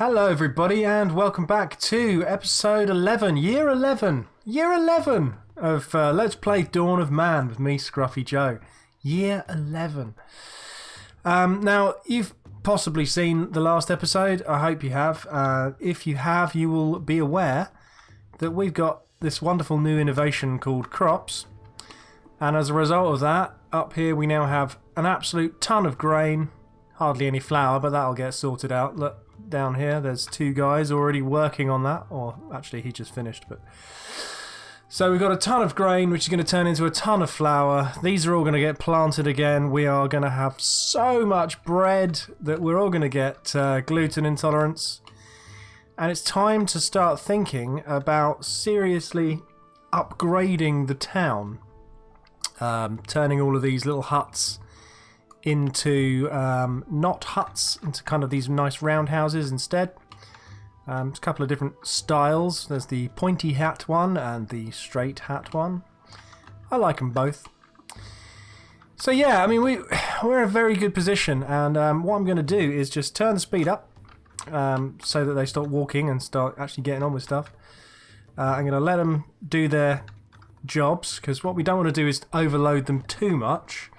Hello everybody and welcome back to episode 11, year 11 of Let's Play Dawn of Man with me, Scruffy Joe. Year 11. Now, you've possibly seen the last episode, I hope you have. If you have, you will be aware that we've got this wonderful new innovation called crops. And as a result of that, up here we now have an absolute ton of grain, hardly any flour, but that'll get sorted out. Look. Down here there's two guys already working on that, or actually he just finished, but so we've got a ton of grain which is going to turn into a ton of flour. These are all going to get planted again. We are going to have so much bread that we're all going to get gluten intolerance, and it's time to start thinking about seriously upgrading the town, turning all of these little huts into not huts, into kind of these nice round houses instead. There's a couple of different styles. There's the pointy hat one and the straight hat one. I like them both. So yeah, I mean we're in a very good position, and what I'm going to do is just turn the speed up so that they stop walking and start actually getting on with stuff. I'm going to let them do their jobs, because what we don't want to do is overload them too much.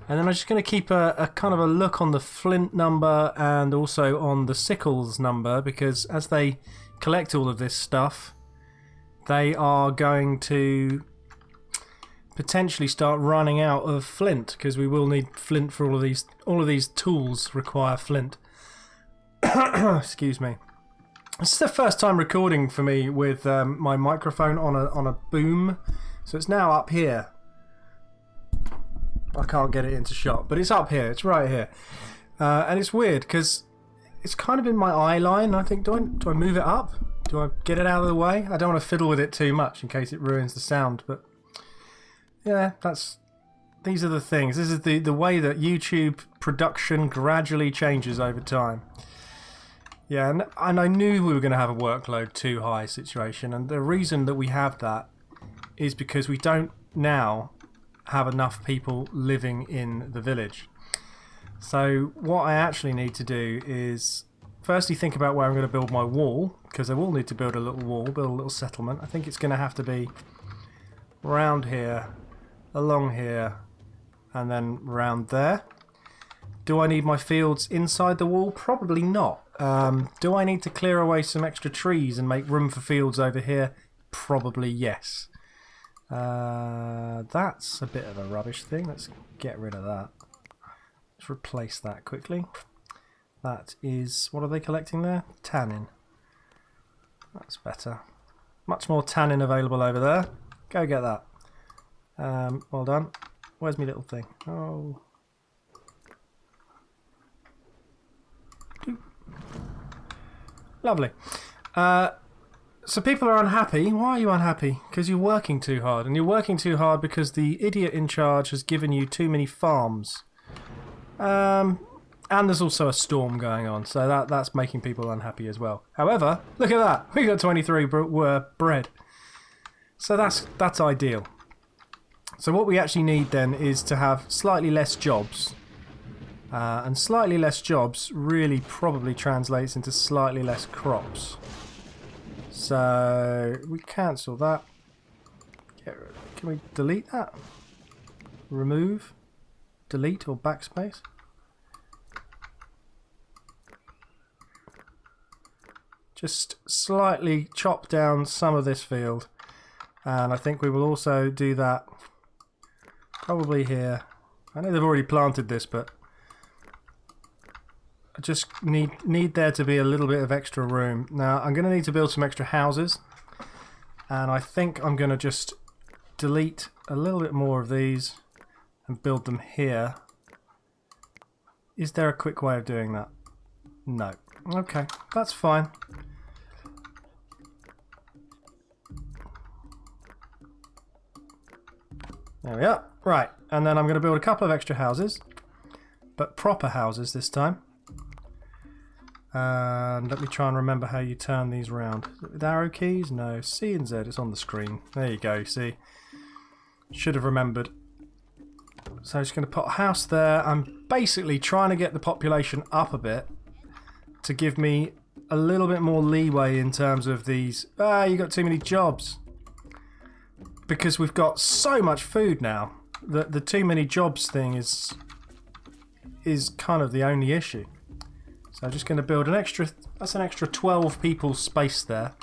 And then I'm just going to keep a kind of a look on the flint number and also on the sickles number, because as they collect all of this stuff, they are going to potentially start running out of flint, because we will need flint for all of these. All of these tools require flint. Excuse me. This is the first time recording for me with my microphone on a boom, so it's now up here. I can't get it into shot, but it's up here. It's right here, and it's weird because it's kind of in my eye line. I think, do I move it up? Do I get it out of the way? I don't want to fiddle with it too much in case it ruins the sound. But yeah, these are the things. This is the way that YouTube production gradually changes over time. Yeah, and I knew we were going to have a workload too high situation, and the reason that we have that is because we don't now have enough people living in the village. So what I actually need to do is firstly think about where I'm going to build my wall, because I will need to build a little wall, build a little settlement. I think it's going to have to be round here, along here, and then round there. Do I need my fields inside the wall? Probably not. Do I need to clear away some extra trees and make room for fields over here? Probably yes. That's a bit of a rubbish thing. Let's get rid of that. Let's replace that quickly. That is, what are they collecting there? Tannin. That's better. Much more tannin available over there. Go get that. Well done. Where's my little thing? Oh. Lovely. So people are unhappy. Why are you unhappy? Because you're working too hard. And you're working too hard because the idiot in charge has given you too many farms. And there's also a storm going on. So that's making people unhappy as well. However, look at that. We got 23 bread. So that's ideal. So what we actually need then is to have slightly less jobs. And slightly less jobs really probably translates into slightly less crops. So we cancel that. Can we delete that? Remove, delete, or backspace? Just slightly chop down some of this field, and I think we will also do that probably here. I know they've already planted this, but I just need there to be a little bit of extra room. Now I'm going to need to build some extra houses, and I think I'm going to just delete a little bit more of these and build them here. Is there a quick way of doing that? No. Okay, that's fine. There we are. Right, and then I'm going to build a couple of extra houses, but proper houses this time. And let me try and remember how you turn these around. With arrow keys? No. C and Z. It's on the screen. There you go. See? Should have remembered. So I'm just going to put a house there. I'm basically trying to get the population up a bit to give me a little bit more leeway in terms of these. You got too many jobs. Because we've got so much food now that the too many jobs thing is kind of the only issue. So I'm just going to build an extra. That's an extra 12 people space there.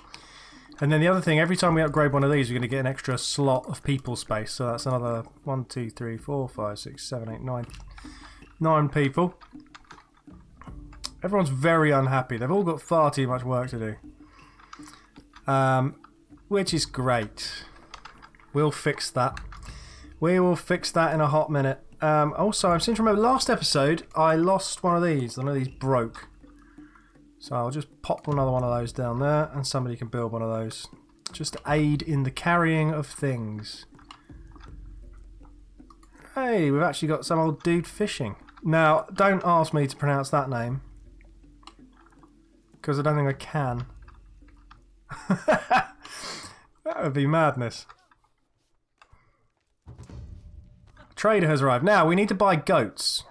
And then the other thing, every time we upgrade one of these, we're going to get an extra slot of people space. So that's another 1, 2, 3, 4, 5, 6, 7, 8, 9. 9 people. Everyone's very unhappy. They've all got far too much work to do. Which is great. We'll fix that. We will fix that in a hot minute. Also, I seem to remember last episode, I lost one of these. One of these broke. So I'll just pop another one of those down there, and somebody can build one of those. Just to aid in the carrying of things. Hey, we've actually got some old dude fishing. Now, don't ask me to pronounce that name. Because I don't think I can. That would be madness. Trader has arrived. Now, we need to buy goats.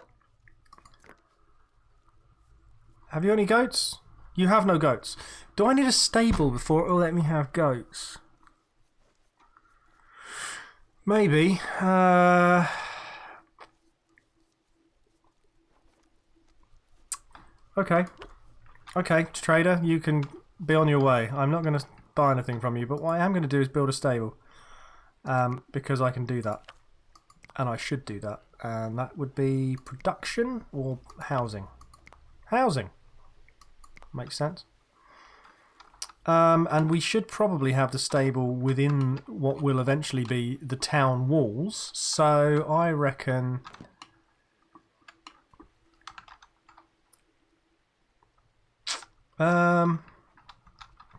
Have you any goats? You have no goats. Do I need a stable before it will let me have goats? Maybe. Okay. Okay, trader, you can be on your way. I'm not going to buy anything from you, but what I am going to do is build a stable. Because I can do that. And I should do that. And that would be production or housing. Housing. Makes sense. And we should probably have the stable within what will eventually be the town walls. So I reckon...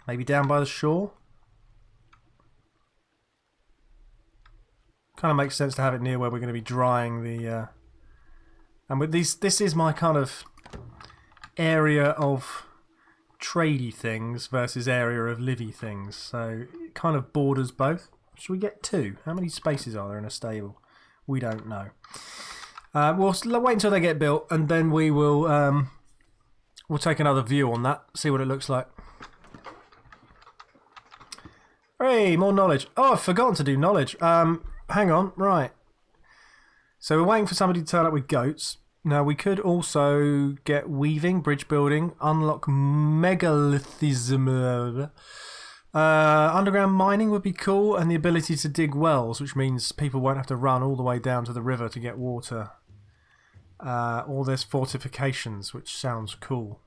maybe down by the shore. Kind of makes sense to have it near where we're going to be drying the... And with these, this is my kind of area of tradey things versus area of livey things. So it kind of borders both. Should we get 2? How many spaces are there in a stable? We don't know. We'll wait until they get built, and then we will we'll take another view on that, see what it looks like. Hey, more knowledge. Oh, I've forgotten to do knowledge. Hang on, right. So we're waiting for somebody to turn up with goats. Now we could also get weaving, bridge building, unlock megalithism. Underground mining would be cool, and the ability to dig wells, which means people won't have to run all the way down to the river to get water. Or there's fortifications, which sounds cool.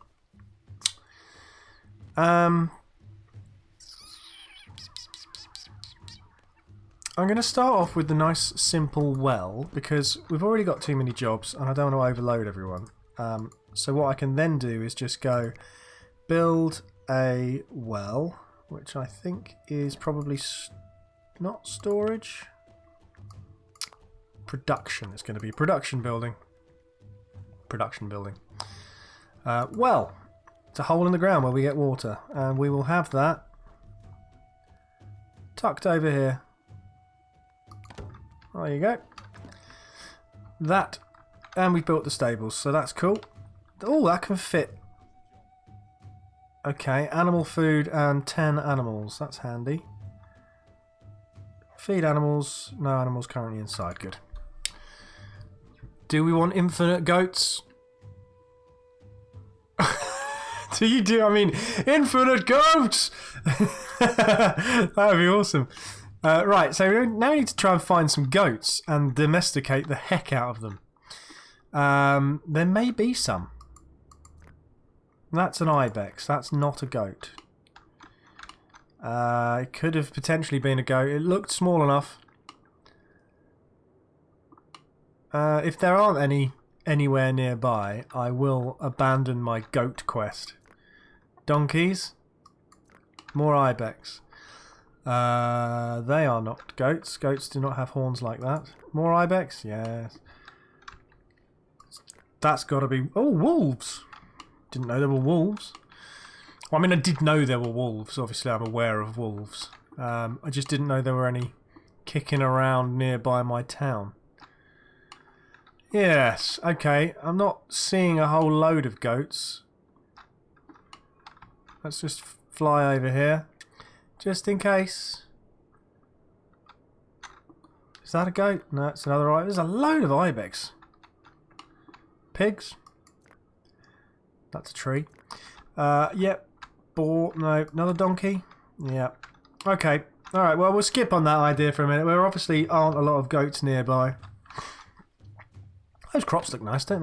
I'm going to start off with the nice simple well, because we've already got too many jobs and I don't want to overload everyone. So what I can then do is just go build a well, which I think is probably not storage. Production. It's going to be production building. Production building. Well, it's a hole in the ground where we get water, and we will have that tucked over here. There you go. That, and we built the stables, so that's cool. Oh, that can fit. Okay, animal food and 10 animals. That's handy. Feed animals. No animals currently inside. Good. Do we want infinite goats? Do you do? I mean, infinite goats! That would be awesome. Right, so now we need to try and find some goats and domesticate the heck out of them. There may be some. That's an ibex. That's not a goat. It could have potentially been a goat. It looked small enough. If there aren't any anywhere nearby, I will abandon my goat quest. Donkeys. More ibex. They are not goats. Goats do not have horns like that. More ibex? Yes. That's got to be... Oh, wolves! Didn't know there were wolves. Well, I mean, I did know there were wolves. Obviously, I'm aware of wolves. I just didn't know there were any kicking around nearby my town. Yes, okay. I'm not seeing a whole load of goats. Let's just fly over here. Just in case. Is that a goat? No, it's another ibex. There's a load of ibex. Pigs. That's a tree. Yep. Boar. No, another donkey. Yep. Okay. Alright, well, we'll skip on that idea for a minute. There obviously aren't a lot of goats nearby. Those crops look nice, don't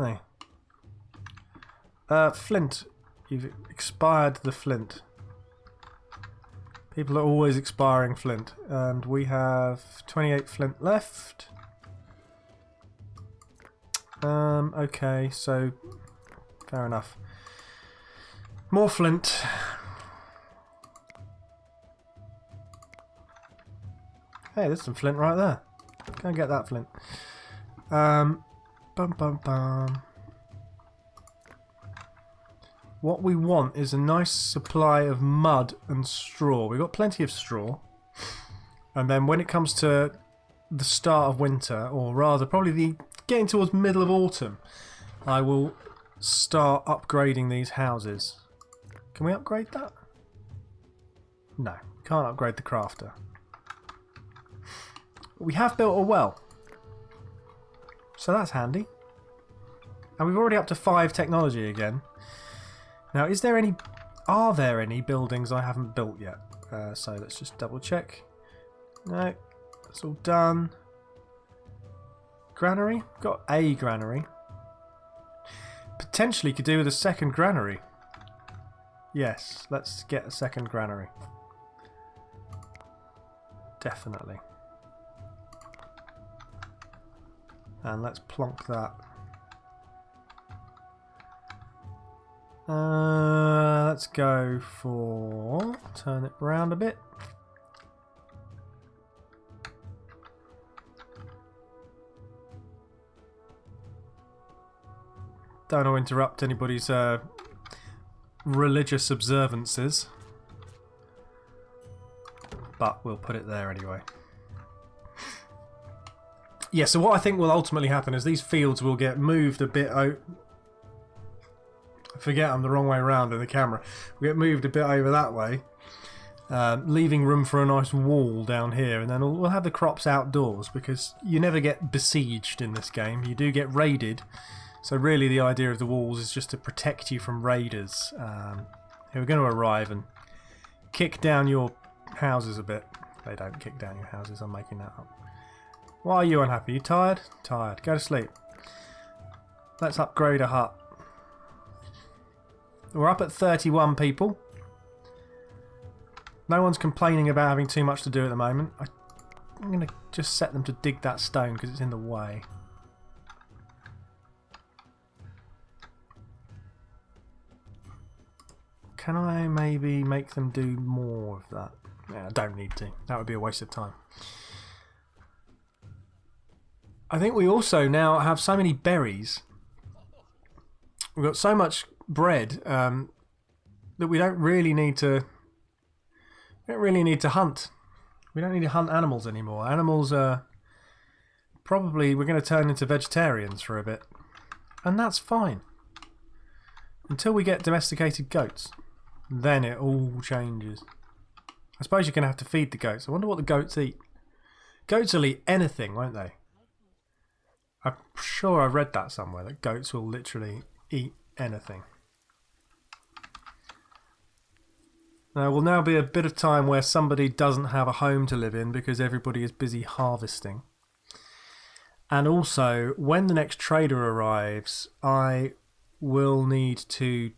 they? Flint. You've expired the flint. People are always expiring flint. And we have 28 flint left. Okay, so fair enough. More flint. Hey, there's some flint right there. Go and get that flint. Bum bum bum. What we want is a nice supply of mud and straw. We've got plenty of straw. And then when it comes to the start of winter, or rather probably the getting towards middle of autumn, I will start upgrading these houses. Can we upgrade that? No, can't upgrade the crafter. We have built a well. So that's handy. And we've already up to 5 technology again. Now, are there any buildings I haven't built yet? So let's just double check. No, that's all done. Granary? Got a granary. Potentially could do with a second granary. Yes, let's get a second granary. Definitely. And let's plonk that. Let's go for... turn it round a bit. Don't want to interrupt anybody's religious observances. But we'll put it there anyway. Yeah, so what I think will ultimately happen is these fields will get moved a bit out. I forget I'm the wrong way around in the camera. We get moved a bit over that way, leaving room for a nice wall down here, and then we'll have the crops outdoors because you never get besieged in this game. You do get raided, so really the idea of the walls is just to protect you from raiders who are going to arrive and kick down your houses a bit. They don't kick down your houses, I'm making that up. Why are you unhappy? You tired? Tired. Go to sleep. Let's upgrade a hut. We're up at 31 people. No one's complaining about having too much to do at the moment. I'm going to just set them to dig that stone because it's in the way. Can I maybe make them do more of that? Yeah, I don't need to. That would be a waste of time. I think we also now have so many berries. We've got so much bread that we don't really need to. We don't really need to hunt. We don't need to hunt animals anymore. Animals are probably we're going to turn into vegetarians for a bit, and that's fine until we get domesticated goats. Then it all changes. I suppose you're going to have to feed the goats. I wonder what the goats eat. Goats will eat anything, won't they? I'm sure I read that somewhere, that goats will literally eat anything. There will now be a bit of time where somebody doesn't have a home to live in because everybody is busy harvesting. And also, when the next trader arrives, I will need to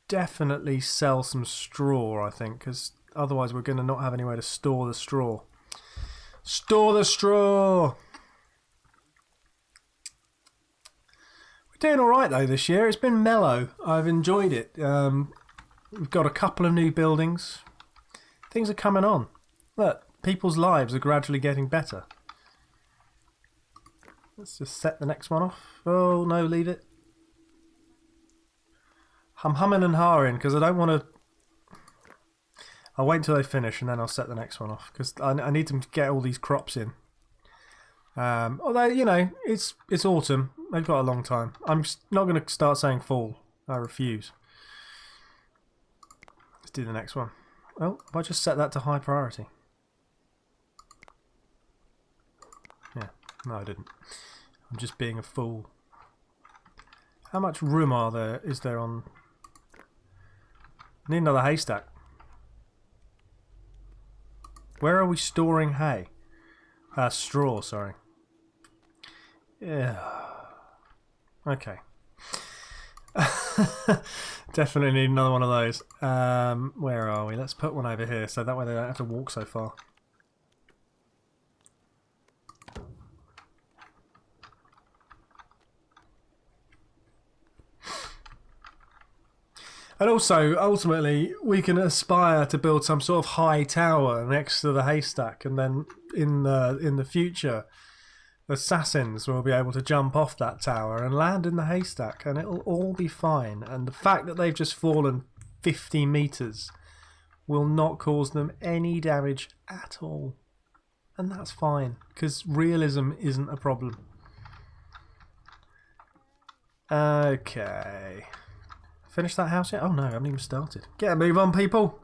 definitely sell some straw, I think, because otherwise we're going to not have anywhere to store the straw. Store the straw! Doing alright though this year. It's been mellow. I've enjoyed it. We've got a couple of new buildings. Things are coming on. Look, people's lives are gradually getting better. Let's just set the next one off. Oh no, leave it. I'm humming and hawing because I don't want to... I'll wait until they finish and then I'll set the next one off because I need them to get all these crops in. Although, you know, it's autumn. They've got a long time. I'm not going to start saying fall. I refuse. It's do the next one. Oh, if I just set that to high priority. Yeah, no I didn't. I'm just being a fool. How much room is there on... Need another haystack. Where are we storing hay? Straw, sorry. Yeah. Okay. Definitely need another one of those. Where are we? Let's put one over here so that way they don't have to walk so far. And also, ultimately, we can aspire to build some sort of high tower next to the haystack, and then in the future, assassins will be able to jump off that tower and land in the haystack, and it'll all be fine. And the fact that they've just fallen 50 meters will not cause them any damage at all, and that's fine because realism isn't a problem. Okay. Finish that house yet? Oh no, I haven't even started. Get a move on, people.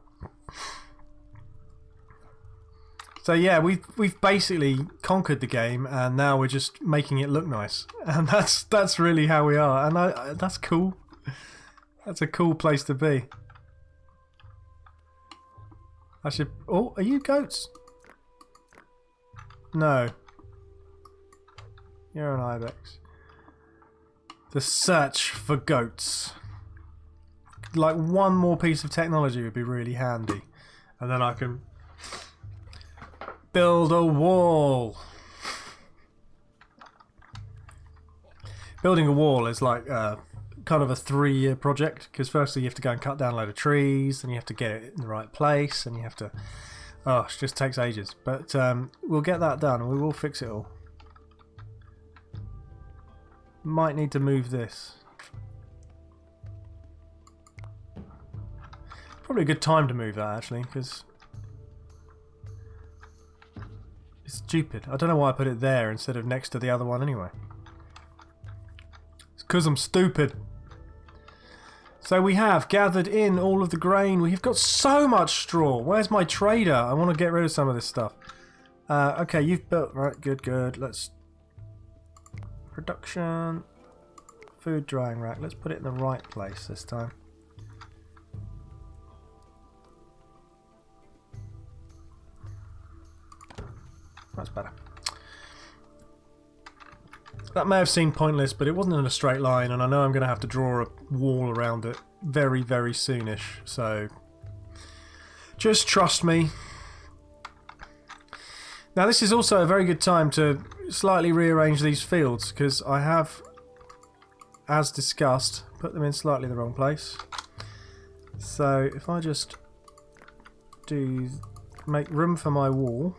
So yeah, we've basically conquered the game, and now we're just making it look nice, and that's really how we are, and that's cool. That's a cool place to be. I should. Oh, are you goats? No. You're an ibex. The search for goats. Like one more piece of technology would be really handy, and then I can build a wall. Building a wall is like kind of a 3-year project, because firstly you have to go and cut down a load of trees, and you have to get it in the right place, and you have to... Oh, it just takes ages. But we'll get that done, and we will fix it all. Might need to move this. Probably a good time to move that, actually, because it's stupid. I don't know why I put it there instead of next to the other one anyway. It's because I'm stupid. So we have gathered in all of the grain. We've got so much straw. Where's my trader? I want to get rid of some of this stuff. Okay, you've built... Right, good. Let's... Production... Food drying rack. Let's put it in the right place this time. That's better. That may have seemed pointless, but it wasn't in a straight line, and I know I'm going to have to draw a wall around it very, very soonish, so just trust me. Now this is also a very good time to slightly rearrange these fields, because I have, as discussed, put them in slightly the wrong place. So if I just make room for my wall.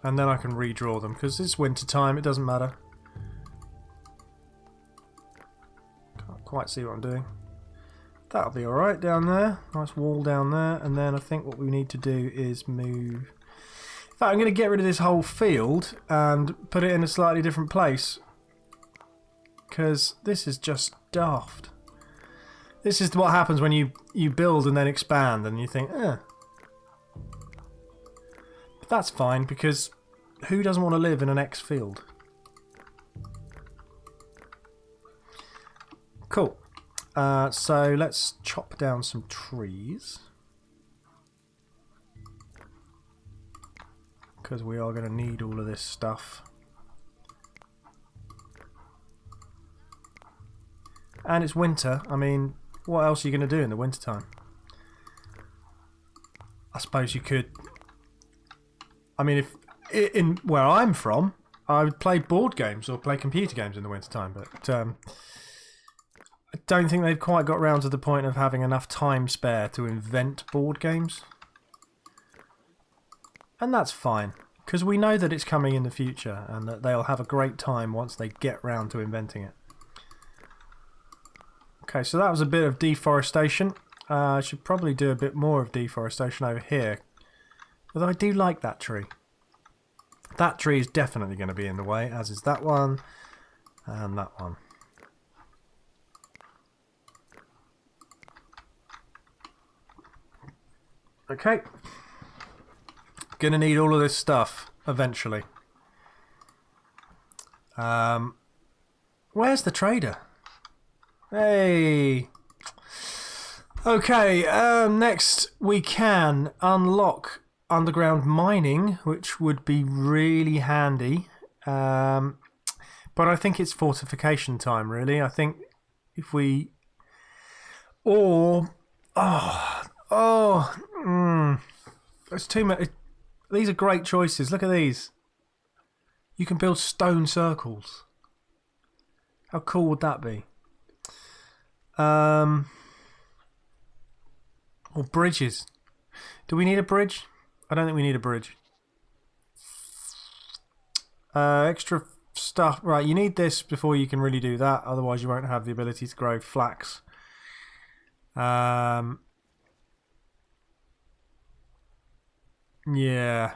And then I can redraw them, because it's winter time, it doesn't matter. Can't quite see what I'm doing. That'll be alright down there. Nice wall down there. And then I think what we need to do is move... In fact, I'm going to get rid of this whole field and put it in a slightly different place. Because this is just daft. This is what happens when you build and then expand and you think, eh. But that's fine, because who doesn't want to live in an X field? Cool. So let's chop down some trees. Because we are going to need all of this stuff. And it's winter. I mean, what else are you going to do in the winter time? I suppose you could... I mean, if in where I'm from, I would play board games or play computer games in the winter time, but I don't think they've quite got round to the point of having enough time spare to invent board games. And that's fine, because we know that it's coming in the future and that they'll have a great time once they get round to inventing it. Okay, so that was a bit of deforestation. I should probably do a bit more of deforestation over here. Although I do like that tree. That tree is definitely going to be in the way, as is that one and that one. Okay. Gonna need all of this stuff eventually. Where's the trader? Hey. Okay, next we can unlock underground mining, which would be really handy. But I think it's fortification time, really. I think if we... There's too many... These are great choices. Look at these. You can build stone circles. How cool would that be? Or bridges. Do we need a bridge? I don't think we need a bridge. Extra stuff. Right, you need this before you can really do that. Otherwise you won't have the ability to grow flax. Yeah.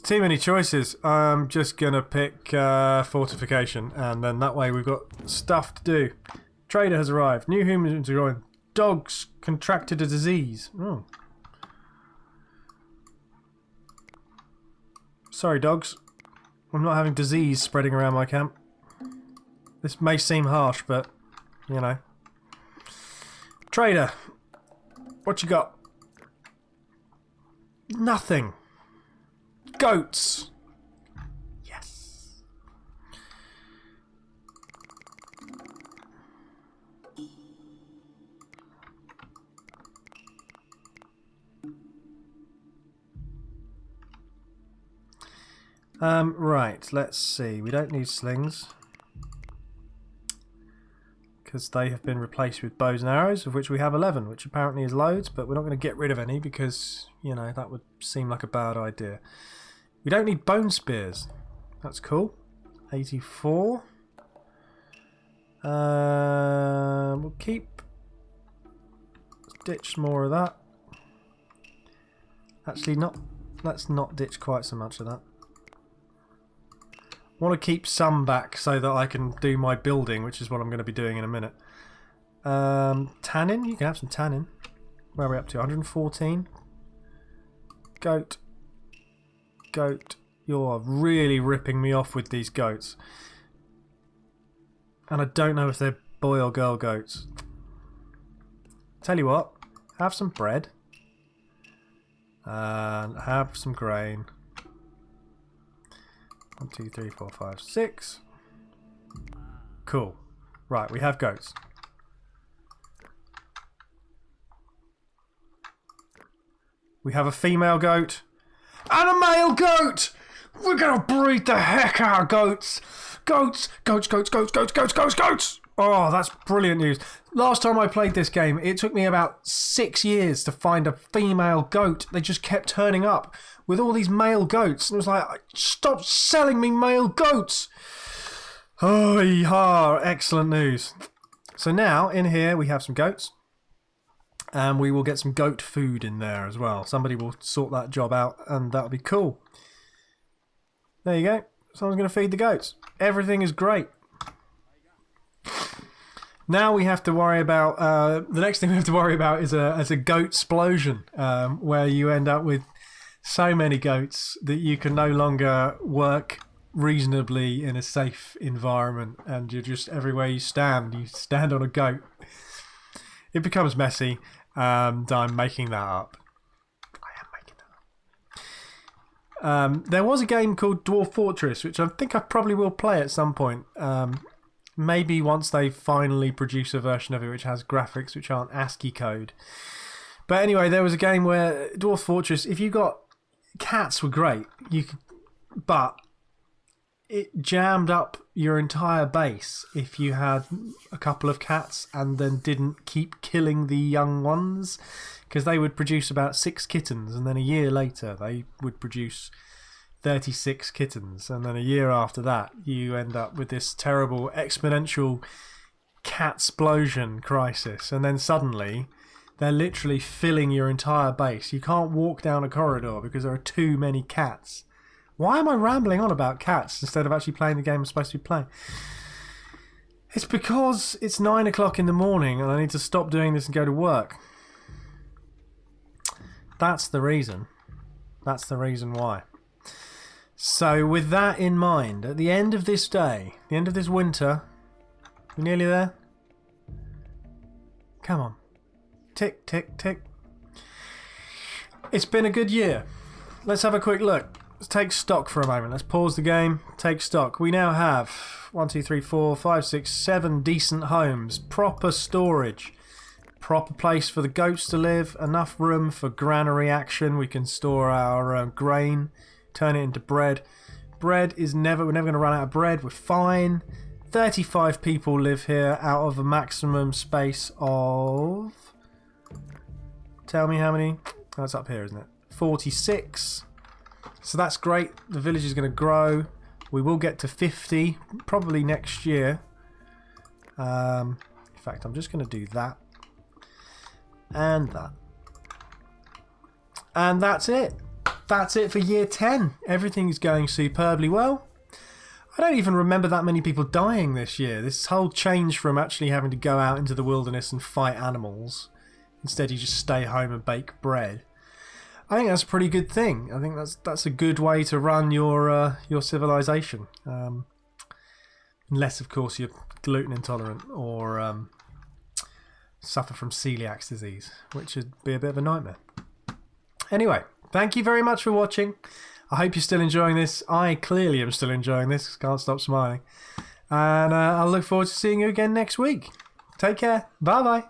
Too many choices. I'm just gonna pick fortification, and then that way we've got stuff to do. Trader has arrived. New humans are growing. Dogs contracted a disease. Oh. Sorry, dogs. I'm not having disease spreading around my camp. This may seem harsh, but, you know. Trader, what you got? Nothing. Goats. Yes. Right, let's see. We don't need slings, because they have been replaced with bows and arrows, of which we have 11, which apparently is loads, but we're not going to get rid of any because, you know, that would seem like a bad idea. We don't need bone spears. That's cool. 84. We'll keep... Let's ditch more of that. Actually, let's not ditch quite so much of that. I want to keep some back so that I can do my building, which is what I'm going to be doing in a minute. Tannin, you can have some tannin. Where are we up to? 114. Goat. Goat. You're really ripping me off with these goats. And I don't know if they're boy or girl goats. Tell you what, have some bread. And have some grain. 1, 2, 3, 4, 5, 6. Cool. Right, we have goats. We have a female goat and a male goat. We're gonna breed the heck out of goats. Goats, goats, goats, goats, goats, goats, goats, goats. Oh, that's brilliant news. Last time I played this game, it took me about 6 years to find a female goat. They just kept turning up with all these male goats. And it was like, stop selling me male goats. Oh, yeah, excellent news. So now, in here, we have some goats. And we will get some goat food in there as well. Somebody will sort that job out, and that'll be cool. There you go. Someone's going to feed the goats. Everything is great. Now we have to worry about... the next thing we have to worry about is a goat explosion, where you end up with so many goats that you can no longer work reasonably in a safe environment, and you're just everywhere you stand on a goat. It becomes messy, and I'm making that up. I am making that up. There was a game called Dwarf Fortress, which I think I probably will play at some point. Maybe once they finally produce a version of it which has graphics which aren't ASCII code. But anyway, there was a game where Dwarf Fortress, if you got... Cats were great, but it jammed up your entire base if you had a couple of cats and then didn't keep killing the young ones, because they would produce about 6 kittens, and then a year later they would produce 36 kittens, and then a year after that you end up with this terrible exponential cat-splosion crisis, and then suddenly they're literally filling your entire base. You can't walk down a corridor because there are too many cats. Why am I rambling on about cats instead of actually playing the game I'm supposed to be playing? It's because it's 9 o'clock in the morning and I need to stop doing this and go to work. That's the reason. That's the reason why. So with that in mind, at the end of this day, the end of this winter, we're nearly there? Come on. Tick, tick, tick. It's been a good year. Let's have a quick look. Let's take stock for a moment. Let's pause the game. Take stock. We now have 1, 2, 3, 4, 5, 6, 7 decent homes. Proper storage. Proper place for the goats to live. Enough room for granary action. We can store our grain. Turn it into bread. Bread is never... We're never going to run out of bread. We're fine. 35 people live here out of a maximum space of... Tell me how many... Oh, it's up here, isn't it? 46. So that's great. The village is going to grow. We will get to 50 probably next year. In fact, I'm just going to do that. And that. And that's it. That's it for year 10. Everything's going superbly well. I don't even remember that many people dying this year. This whole change from actually having to go out into the wilderness and fight animals. Instead you just stay home and bake bread. I think that's a pretty good thing. I think that's a good way to run your civilization. Unless, of course, you're gluten intolerant or suffer from celiac disease, which would be a bit of a nightmare. Anyway, thank you very much for watching. I hope you're still enjoying this. I clearly am still enjoying this. Can't stop smiling. And I'll look forward to seeing you again next week. Take care. Bye-bye.